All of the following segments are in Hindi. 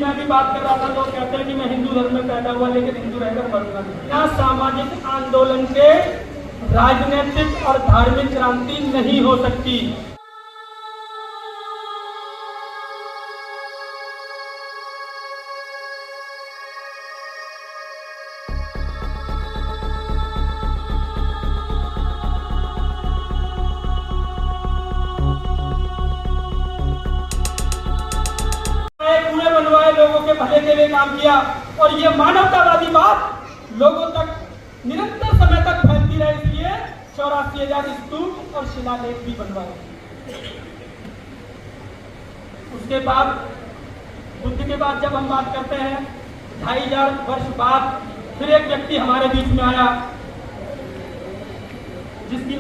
मैं भी बात कर रहा था, लोग कहते हैं कि मैं हिंदू धर्म में पैदा हुआ लेकिन हिंदू रहकर मरूंगा नहीं। यहाँ सामाजिक आंदोलन के राजनीतिक और धार्मिक क्रांति नहीं हो सकती। बनवाए, लोगों के भले के लिए काम किया और ये मानवतावादी बात लोगों तक निरंतर समय तक फैलती रहे, इसलिए 84,000 स्तूप और शिलालेख भी बनवाए। उसके बाद बुद्ध के बाद जब हम बात करते हैं 2500 वर्ष बाद फिर एक व्यक्ति हमारे बीच में आया जिनकी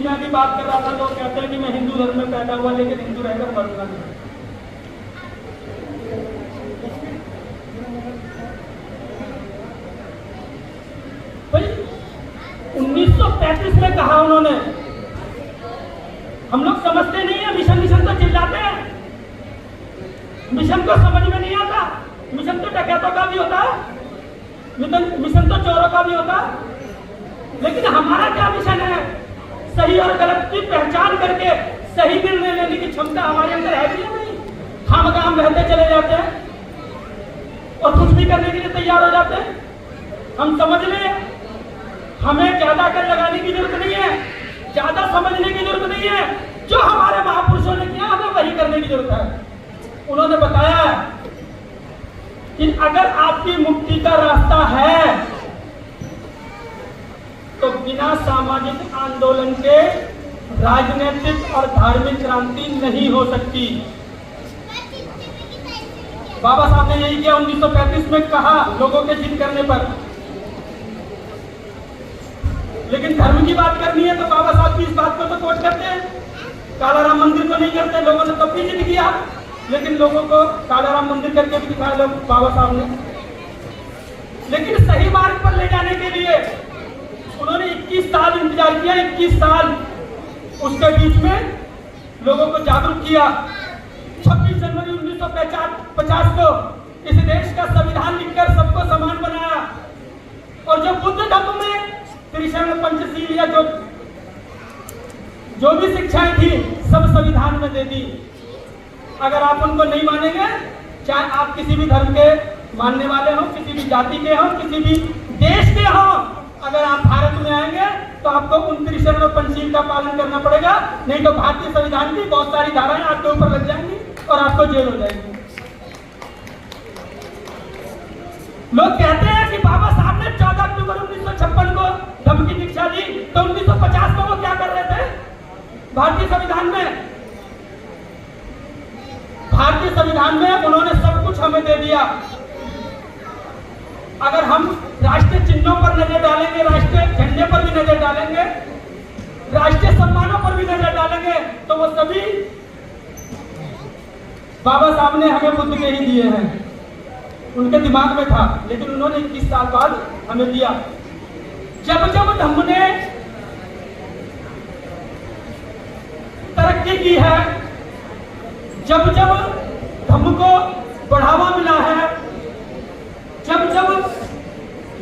मैं भी बात कर रहा था। लोग कहते हैं कि मैं हिंदू धर्म में पैदा हुआ लेकिन हिंदू रहकर मरूंगा नहीं। भाई 1935 में कहा उन्होंने, हम लोग समझते नहीं है। मिशन तो चिल्लाते हैं, मिशन को समझ में नहीं आता। मिशन तो डकैतों का भी होता है, मिशन तो चोरों का भी होता है, लेकिन हमारा क्या मिशन है? सही और गलत की पहचान करके सही निर्णय लेने की क्षमता हमारे अंदर है कि नहीं? हम काम बहते चले जाते हैं और कुछ भी करने के लिए तैयार हो जाते हैं। हम समझ लें, हमें ज्यादा कर लगाने की जरूरत नहीं है, ज्यादा समझने की जरूरत नहीं है। जो हमारे महापुरुषों ने किया हमें वही करने की जरूरत है। उन्होंने बताया कि अगर आपकी मुक्ति का रास्ता है तो बिना सामाजिक आंदोलन के राजनीतिक और धार्मिक क्रांति नहीं हो सकती। बाबा साहब ने यही किया 1935 में, कहा लोगों के जिद करने पर। लेकिन धर्म की बात करनी है तो बाबा साहब की इस बात को तो कोट करते हैं, काला राम मंदिर को नहीं करते। लोगों ने तो भी जिद किया, लेकिन लोगों को काला राम मंदिर करके भी दिखाया लोग बाबा साहब ने। लेकिन सही मार्ग पर ले जाने के लिए उन्होंने 21 साल इंतजार किया। 21 साल उसके बीच में लोगों को जागरूक किया। 26 जनवरी 1950 को इस देश का संविधान लिखकर सबको समान बनाया। और जो बुद्ध धर्म में त्रिशरण पंचशील या जो भी शिक्षाएं थी सब संविधान में दे दी। अगर आप उनको नहीं मानेंगे, चाहे आप किसी भी धर्म के मानने वाले हो, किसी भी जाति के हो, किसी भी देश के हो, अगर आप भारत में आएंगे तो आपको उन त्रिशरण और पंचशील का पालन करना पड़ेगा, नहीं तो भारतीय संविधान की बहुत सारी धाराएं आपके ऊपर लग जाएंगी और आपको जेल हो जाएगी। लोग कहते हैं कि बाबा साहब ने 14 अक्टूबर 1956 को धम्म की दीक्षा दी, तो 1950 में वो क्या कर रहे थे? भारतीय संविधान में उन्होंने सब कुछ हमें दे दिया। अगर हम राष्ट्रीय चिन्हों पर नजर डालेंगे, राष्ट्रीय झंडे पर भी नजर डालेंगे, राष्ट्रीय सम्मानों पर भी नजर डालेंगे, तो वो सभी बाबा साहब ने हमें बुद्ध के ही दिए हैं। उनके दिमाग में था, लेकिन उन्होंने 21 साल बाद हमें दिया। जब जब धम्म ने तरक्की की है, जब जब धम्म को बढ़ावा मिला है, जब जब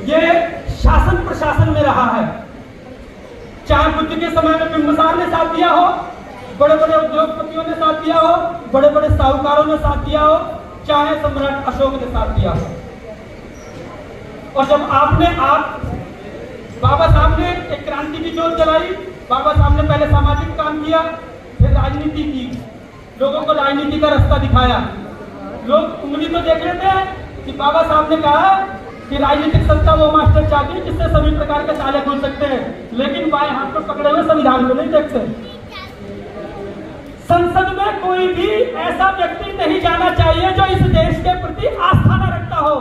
ये शासन प्रशासन में रहा है, चाहे बुद्ध के समय में बिंबिसार ने साथ दिया हो, बड़े बड़े उद्योगपतियों ने साथ दिया हो, बड़े बड़े साहूकारों ने साथ दिया हो, चाहे सम्राट अशोक ने साथ दिया हो। और जब बाबा साहब ने एक क्रांति की जोत जलाई। बाबा साहब ने पहले सामाजिक काम किया, फिर राजनीति की, लोगों को राजनीति का रास्ता दिखाया। लोग उंगली तो देख लेते हैं कि बाबा साहब ने कहा कि राजनीतिक सत्ता वो मास्टर चाबी जिससे सभी प्रकार के ताले खुल सकते हैं, लेकिन बाएं हाथ पर पकड़े हुए संविधान को नहीं देखते। संसद में कोई भी ऐसा व्यक्ति नहीं जाना चाहिए जो इस देश के प्रति आस्था न रखता हो,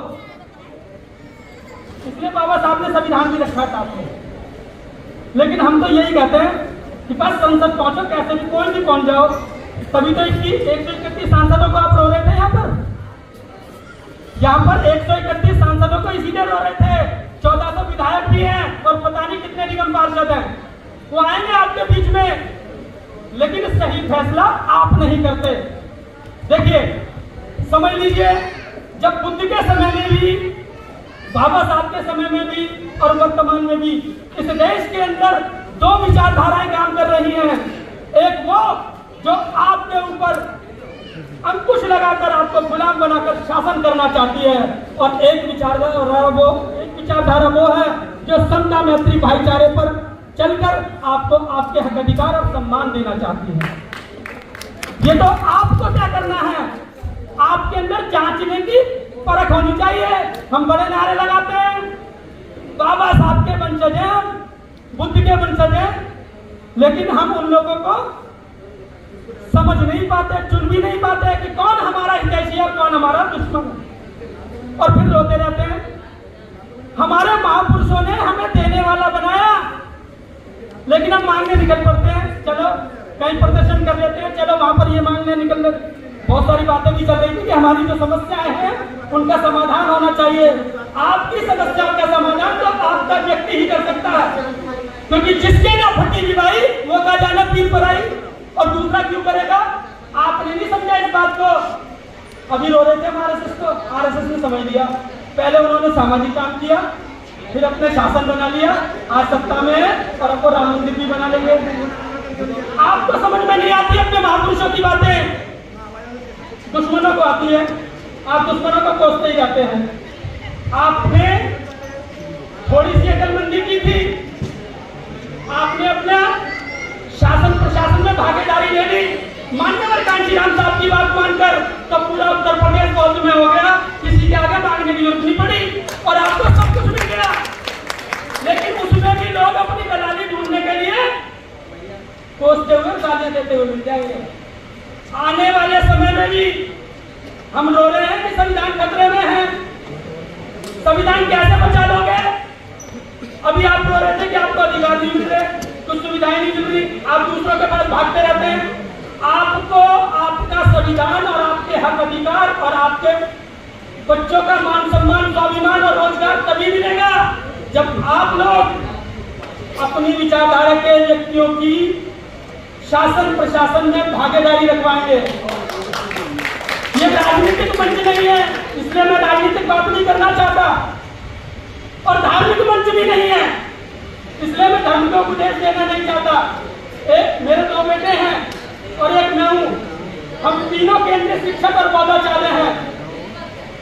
इसलिए बाबा साहब ने संविधान भी रखा था। लेकिन हम तो यही कहते हैं कि बस संसद पहुंचो, कैसे भी कोई भी पहुंच जाओ। तभी तो 131 सांसदों को आप रो रहे थे। यहाँ पर 131 सांसदों को इसीलिए रो रहे थे। 1400 विधायक भी हैं और पता नहीं कितने निगम पार्षद हैं, वो आएंगे आपके बीच में, लेकिन सही फैसला आप नहीं करते। देखिए, समझ लीजिए जब बुद्ध के समय में भी, बाबा साहब के समय में भी और वर्तमान में भी इस देश के अंदर दो विचारधाराएं काम कर रही हैं। एक वो जो आपके ऊपर अंकुश लगाकर आपको गुलाम बनाकर शासन करना चाहती है, और एक विचारधारा वो है जो समता मैत्री भाईचारे पर चलकर आपको आपके हक अधिकार और सम्मान देना चाहती है। ये तो आपको क्या करना है, आपके अंदर जांचने की परख होनी चाहिए। हम बड़े नारे लगाते हैं, बाबा साहब के वंशज हैं, बुद्ध के वंशज हैं, लेकिन हम उन लोगों को समझ नहीं पाते, चुन भी नहीं पाते कि कौन हमारा हितैषी है और कौन हमारा दुश्मन है, और फिर रोते रहते हैं। हमारे महापुरुषों ने हमें देने वाला बनाया, लेकिन हम मांगने निकल पड़ते हैं। चलो कहीं प्रदर्शन कर लेते हैं, चलो वहां पर ये मांगने निकल लेते। बहुत सारी बातें भी चल रही थी कि हमारी जो समस्याएं हैं उनका समाधान होना चाहिए। आपकी समस्याओं का समाधान तो आपका व्यक्ति ही कर सकता है, क्योंकि जिसके ना फटी विवाही वो का जाना पीर पर आई, और दूसरा क्यों करेगा। आपने नहीं समझा इस बात को। अभी रो रहे थे हम आरएसएस को, आरएसएस ने समझ लिया। पहले उन्होंने सामाजिक काम किया, फिर अपने शासन बना लिया, आज सत्ता में है और आपको राम मंदिर भी बना लेंगे। आपको समझ में नहीं आती अपने महापुरुषों की बातें, दुश्मनों को आती है। आप दुश्मनों को कोसते ही जाते हैं। आपने थोड़ी सी अकलमंदी की थी, आपने अपना शासन प्रशासन में भागीदारी ले ली। मान्यवर कांचीराम साहब की बात मानकर तो पूरा उत्तर प्रदेश बौद्ध में हो गया, किसी के आगे मांगने की जरूरत नहीं पड़ी और आपको सब कुछ मिल गया। लेकिन उसमें भी लोग अपनी दलाली ढूंढने के लिए कोसते हुए, गालियां देते हुए मिल जाएंगे। आने वाले समय में भी हम रो रहे हैं कि संविधान खतरे में है। संविधान कैसे बचा लोगे? अभी आप रो रहे थे कि आपको अधिकार नहीं मिल रहे, कुछ सुविधाएं नहीं मिल रही, आप दूसरों के पास भागते रहते हैं। आपको आपका संविधान और आपके हक अधिकार और आपके बच्चों का मान सम्मान, स्वाभिमान और रोजगार तभी मिलेगा जब आप लोग अपनी विचारधारा के व्यक्तियों की शासन प्रशासन में भागीदारी रखवाएंगे। ये राजनीतिक मंच नहीं है, इसलिए मैं राजनीतिक बात नहीं करना चाहता, और धार्मिक मंच भी नहीं है, इसलिए मैं धर्म को उपदेश देना नहीं चाहता। एक मेरे दो बेटे हैं और एक मैं हूं, हम तीनों केंद्रीय शिक्षक और पौधाचार्य हैं।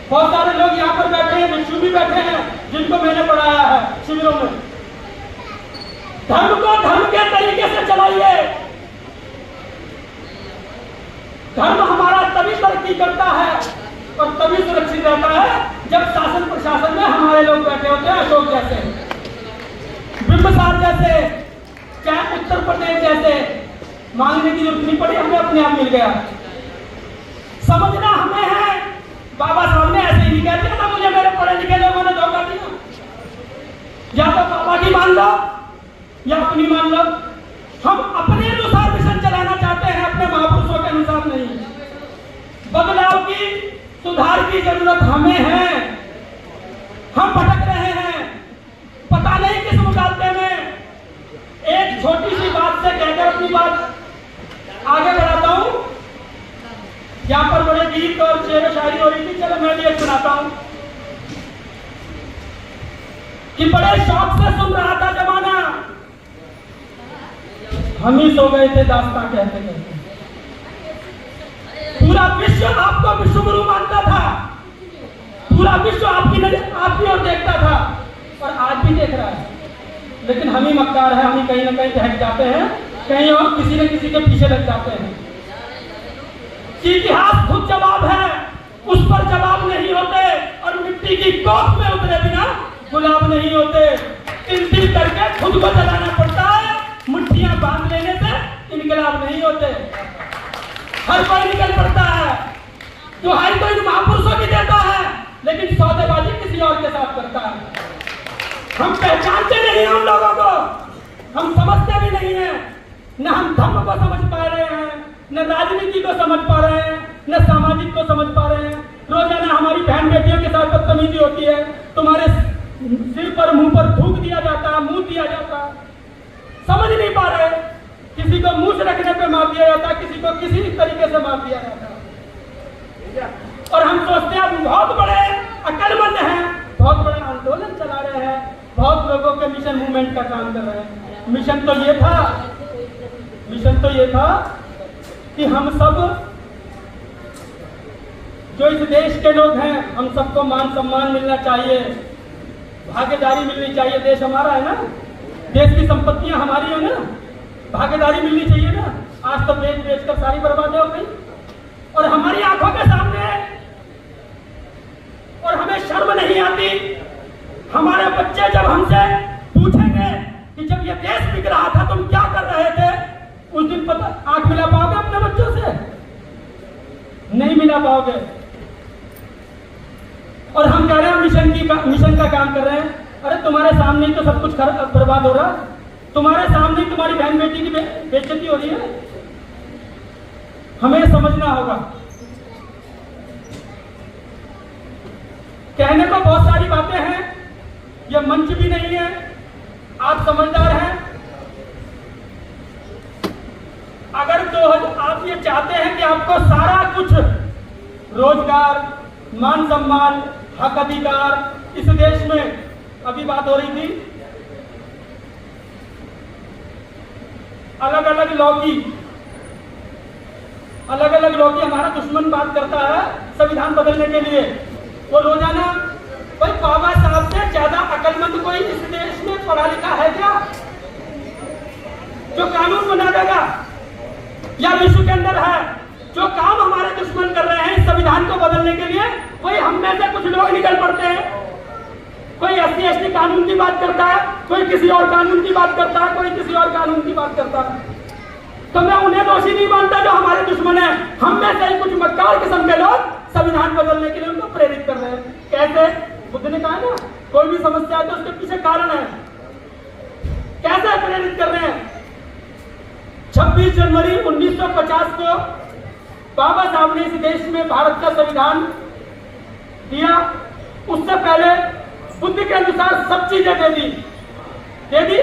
बहुत सारे लोग यहाँ पर बैठे हैं, भिक्षु भी बैठे हैं जिनको मैंने पढ़ाया है शिविरों में। धर्म को धर्म के तरीके से चलाइए। धर्म हमारा तभी तरक्की करता है और तभी सुरक्षित रहता है जब शासन प्रशासन में हमारे लोग बैठे होते हैं। अशोक जैसे, बिंबिसार जैसे, चाहे उत्तर प्रदेश जैसे, मांगने की जरूरत नहीं पड़ी, हमें अपने आप मिल गया। समझना हमें है। बाबा साहब ने ऐसे ही नहीं कहते ना, मुझे मेरे पढ़े लिखे लोगों ने धोखा दिया। या तो बाबा की मान लो या अपनी मान लो। हम अपने अनुसार मिशन चलाना चाहते हैं, अपने महापुरुषों के अनुसार नहीं। बदलाव की, सुधार की जरूरत हमें है। हम भटक रहे हैं, पता नहीं किस मुकाबले में। एक छोटी सी बात से कहकर अपनी बात आगे बढ़ाता हूं। यहाँ पर बड़े गीत और शेर शायरी हो रही थी, चलो मैं भी एक सुनाता हूं कि बड़े शौक से सुन रहा था जमाना, हम ही सो गए थे दास्तां कहते कहते। पूरा विश्व आपको विश्व गुरु मानता था, पूरा विश्व आपकी नजर आपकी ओर देखता था और आज भी देख रहा है। लेकिन हम ही मक्कार है, हम ही कहीं ना कहीं बहक जाते हैं, कहीं और किसी न किसी के पीछे लग जाते हैं। इतिहास खुद जवाब है, उस पर जवाब नहीं होते, और मिट्टी की कोख में उतरे बिना गुलाब नहीं होते। तिल करके खुद को जलाना पड़ता है, मुट्ठियां बांध लेने से इनकलाब नहीं होते। हर कोई निकल पड़ता है, दुहाई तो इन महापुरुषों की देता है, लेकिन सौदेबाजी किसी और के साथ करता है। हम पहचानते नहीं उन लोगों को, हम समझते भी नहीं है। न हम धर्म को समझ पा रहे हैं, न राजनीति को समझ पा रहे हैं, न सामाजिक को समझ पा रहे हैं। रोजाना हमारी बहन बेटियों के साथ बदतमीजी होती है, तुम्हारे सिर पर मुंह पर थूक दिया जाता है, मुंह दिया जाता है, समझ नहीं पा रहे। किसी को मुंह रखने पे मार दिया जाता है, किसी को किसी तरीके से मार दिया जाता है, और हम सोचते हैं हम बहुत बड़े का काम कर रहे हैं। मिशन तो ये था कि हम सब जो इस देश के लोग हैं, हम सबको मान सम्मान मिलना चाहिए, भागीदारी मिलनी चाहिए। देश हमारा है ना, देश की संपत्तियां हमारी है ना, भागीदारी मिलनी चाहिए ना। आज तो बेच बेच कर सारी बर्बादी हो गई और हमारी आंखों के सामने, और हमें शर्म नहीं आती। हमारे बच्चे जब हमसे पूछेंगे कि जब ये देश बिक रहा था तुम क्या कर रहे थे, उस दिन पता आंख मिला पाओगे अपने बच्चों से? नहीं मिला पाओगे। और हम कह रहे हैं मिशन का काम कर रहे हैं। अरे तुम्हारे सामने ही तो सब कुछ बर्बाद हो रहा, तुम्हारे सामने ही तुम्हारी बहन बेटी की बेइज्जती हो रही है। हमें समझना होगा। कहने को बहुत सारी बातें हैं, यह मंच भी नहीं है, आप समझदार हैं। अगर तो आप ये चाहते हैं कि आपको सारा कुछ, रोजगार, मान सम्मान, हक अधिकार इस देश में, अभी बात हो रही थी अलग अलग लॉ की हमारा दुश्मन बात करता है संविधान बदलने के लिए। वो रोजाना, भाई बाबा साहब से ज्यादा अकलमंद कोई इस देश में पढ़ा लिखा है क्या, जो कानून बना देगा? या विश्व के अंदर है जो काम हमारे दुश्मन कर रहे हैं इस संविधान को बदलने के लिए, वही हम में से कुछ लोग निकल पड़ते हैं। कोई SC/ST कानून की बात करता है, कोई किसी और कानून की बात करता है, कोई किसी और कानून की बात करता है। तो मैं उन्हें दोषी नहीं मानता जो हमारे दुश्मन है। हम में से ही कुछ मक्कार किस्म के लोग संविधान बदलने के लिए उनको प्रेरित कर रहे हैं। कैसे? बुद्ध ने कहा ना, कोई भी समस्या है तो उसके पीछे कारण है। कैसे प्रेरित कर रहे हैं? 26 जनवरी 1950 को बाबा साहब ने इस देश में भारत का संविधान दिया। उससे पहले बुद्ध के अनुसार सब चीजें दे दी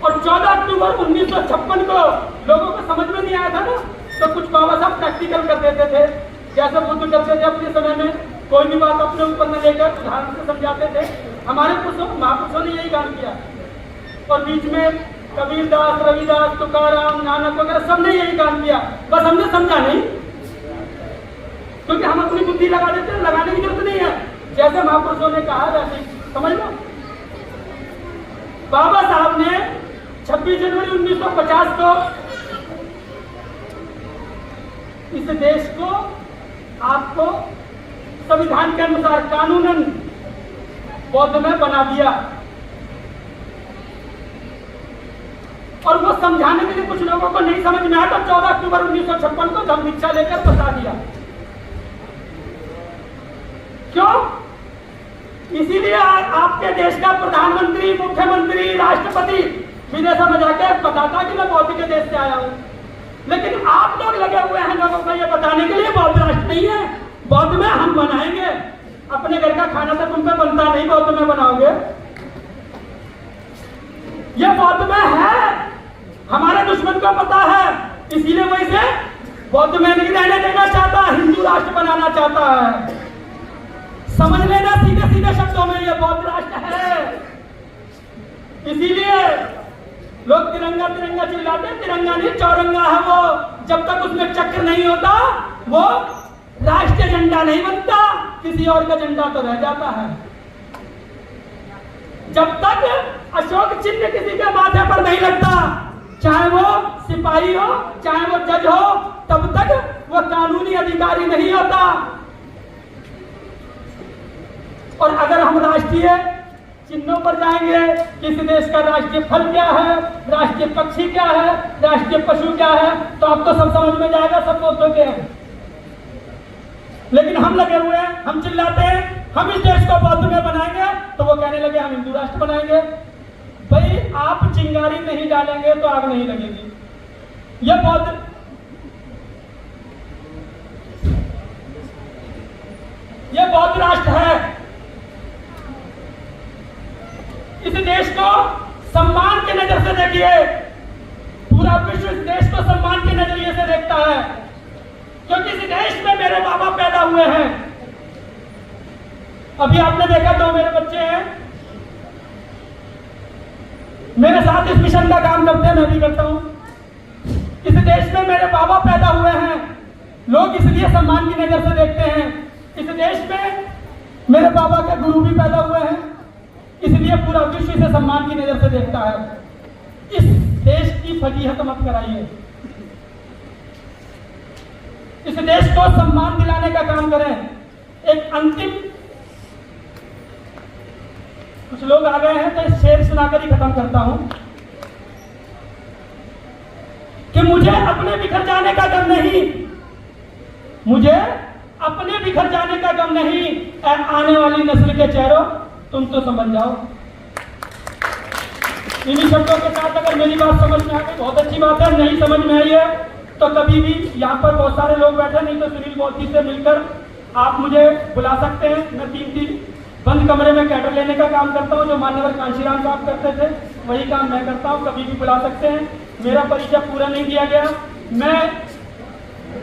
और 14 अक्टूबर 1956 को लोगों को समझ में नहीं आया था ना, तो कुछ बाबा साहब प्रैक्टिकल कर देते थे, जैसे बुद्ध करते थे अपने समय में। कोई भी बात अपने ऊपर न लेकर उदाहरण से समझाते थे। हमारे महापुरुषों ने यही काम किया। और बीच में कबीरदास, रविदास, तुकाराम, नानक वगैरह सबने यही काम किया, बस हमने समझा नहीं, क्योंकि हम अपनी बुद्धि लगा देते हैं। लगाने की जरूरत नहीं है, जैसे महापुरुषों ने कहा वैसे समझ लो। बाबा साहब ने 26 जनवरी 1950 को इस देश को आपको संविधान के अनुसार कानूनन बौद्ध में बना दिया। और वो समझाने के लिए कुछ लोगों को नहीं समझ में आया तो 14 अक्टूबर 1956 को धम्म दीक्षा लेकर बता दिया। क्यों? इसीलिए आपके देश का प्रधानमंत्री, मुख्यमंत्री, राष्ट्रपति विदेशों में जाकर बताता कि मैं बौद्ध के देश से आया हूं। लेकिन आप लोग लगे हुए हैं लोगों को ये बताने के लिए बौद्ध राष्ट्र नहीं है, बौद्ध में हम बनाएंगे। अपने घर का खाना तो तुम पे बनता नहीं, बौद्ध में बनाओगे। ये बौद्ध में है, हमारे दुश्मन को पता है, इसीलिए वो इसे बौद्ध में नहीं रहने देना चाहता, हिंदू राष्ट्र बनाना चाहता है। समझ लेना सीधे सीधे शब्दों में, ये बौद्ध राष्ट्र है। इसीलिए लोग तिरंगा तिरंगा चिल्लाते हैं। तिरंगा नहीं, चौरंगा है वो। जब तक उसमें चक्र नहीं होता वो राष्ट्रीय झंडा नहीं बनता, किसी और का झंडा तो रह जाता है। जब तक अशोक चिन्ह किसी के माथे पर नहीं लगता, चाहे वो सिपाही हो, चाहे वो जज हो, तब तक वो कानूनी अधिकारी नहीं होता। और अगर हम राष्ट्रीय चिन्हों पर जाएंगे, किसी देश का राष्ट्रीय फल क्या है, राष्ट्रीय पक्षी क्या है, राष्ट्रीय पशु क्या है, तो आपको सब समझ में जाएगा, सब बौद्धों के हैं। लेकिन हम लगे हुए हैं, हम चिल्लाते हैं हम इस देश को बौद्ध में बनाएंगे, तो वो कहने लगे हम हिंदू राष्ट्र बनाएंगे। भाई आप चिंगारी नहीं डालेंगे तो आग नहीं लगेगी। ये बौद्ध राष्ट्र है। इस देश को सम्मान की नजर से देखिए, पूरा विश्व इस देश को सम्मान के नजरिए से देखता है, क्योंकि इस देश में मेरे बाबा पैदा हुए हैं। अभी आपने देखा 2 मेरे बच्चे हैं, मेरे साथ इस मिशन का काम करते हैं, मैं भी करता हूं। इस देश में मेरे बाबा पैदा हुए हैं, लोग इसलिए सम्मान की नजर से देखते हैं। इस देश में मेरे बाबा के गुरु भी पैदा हुए हैं, इसलिए पूरा विश्व इसे सम्मान की नजर से देखता है। इस देश की फजीहत मत कराइए, इस देश को सम्मान दिलाने का काम करें। एक अंतिम, कुछ लोग आ गए हैं तो इस शेर सुनाकर ही खत्म करता हूं कि मुझे अपने बिखर जाने का गम नहीं, मुझे अपने बिखर जाने का गम नहीं, आने वाली नस्ल के चेहरों तुम तो समझ जाओ। इन्हीं शब्दों के साथ अगर मेरी बात समझ में आ गई बहुत अच्छी बात है, नहीं समझ में आई है तो कभी भी, यहाँ पर बहुत सारे लोग बैठे, नहीं तो सुनील मोदी से मिलकर आप मुझे बुला सकते हैं। मैं 3 दिन बंद कमरे में कैडर लेने का काम करता हूँ, जो मान्यवर कांशीराम साहब करते थे वही काम मैं करता हूँ, कभी भी बुला सकते हैं। मेरा परिचय पूरा नहीं दिया गया, मैं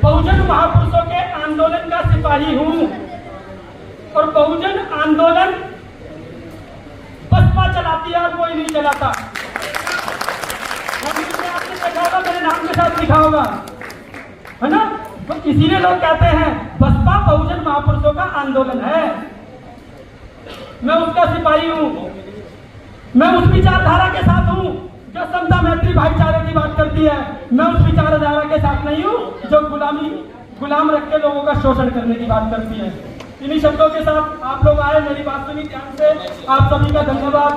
बहुजन महापुरुषों के आंदोलन का सिपाही हूँ और बहुजन आंदोलन बसपा चलाती है और कोई नहीं चलाता। आपने देखा होगा, मेरे नाम के साथ लिखा होगा, है ना? तो इसीलिए लोग कहते हैं बसपा बहुजन महापुरुषों का आंदोलन है। मैं उसका सिपाही हूं, मैं उस विचारधारा के साथ हूं जो समता मैत्री भाईचारे की बात करती है। मैं उस विचारधारा के साथ नहीं हूं जो गुलाम रख के लोगों का शोषण करने की बात करती है। इन्हीं शब्दों के साथ आप लोग आए, मेरी बात सुनी ध्यान से, आप सभी का धन्यवाद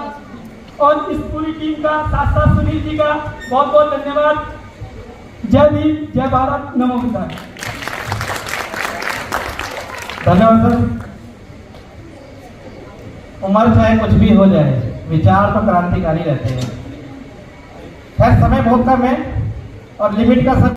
और इस पूरी टीम का, साथ साथ सुनील जी का बहुत बहुत धन्यवाद। जय भीम, जय भारत, नमो बुद्धाय। धन्यवाद सर। उम्र चाहे कुछ भी हो जाए, विचार तो क्रांतिकारी रहते हैं। खैर समय बहुत कम है और लिमिट का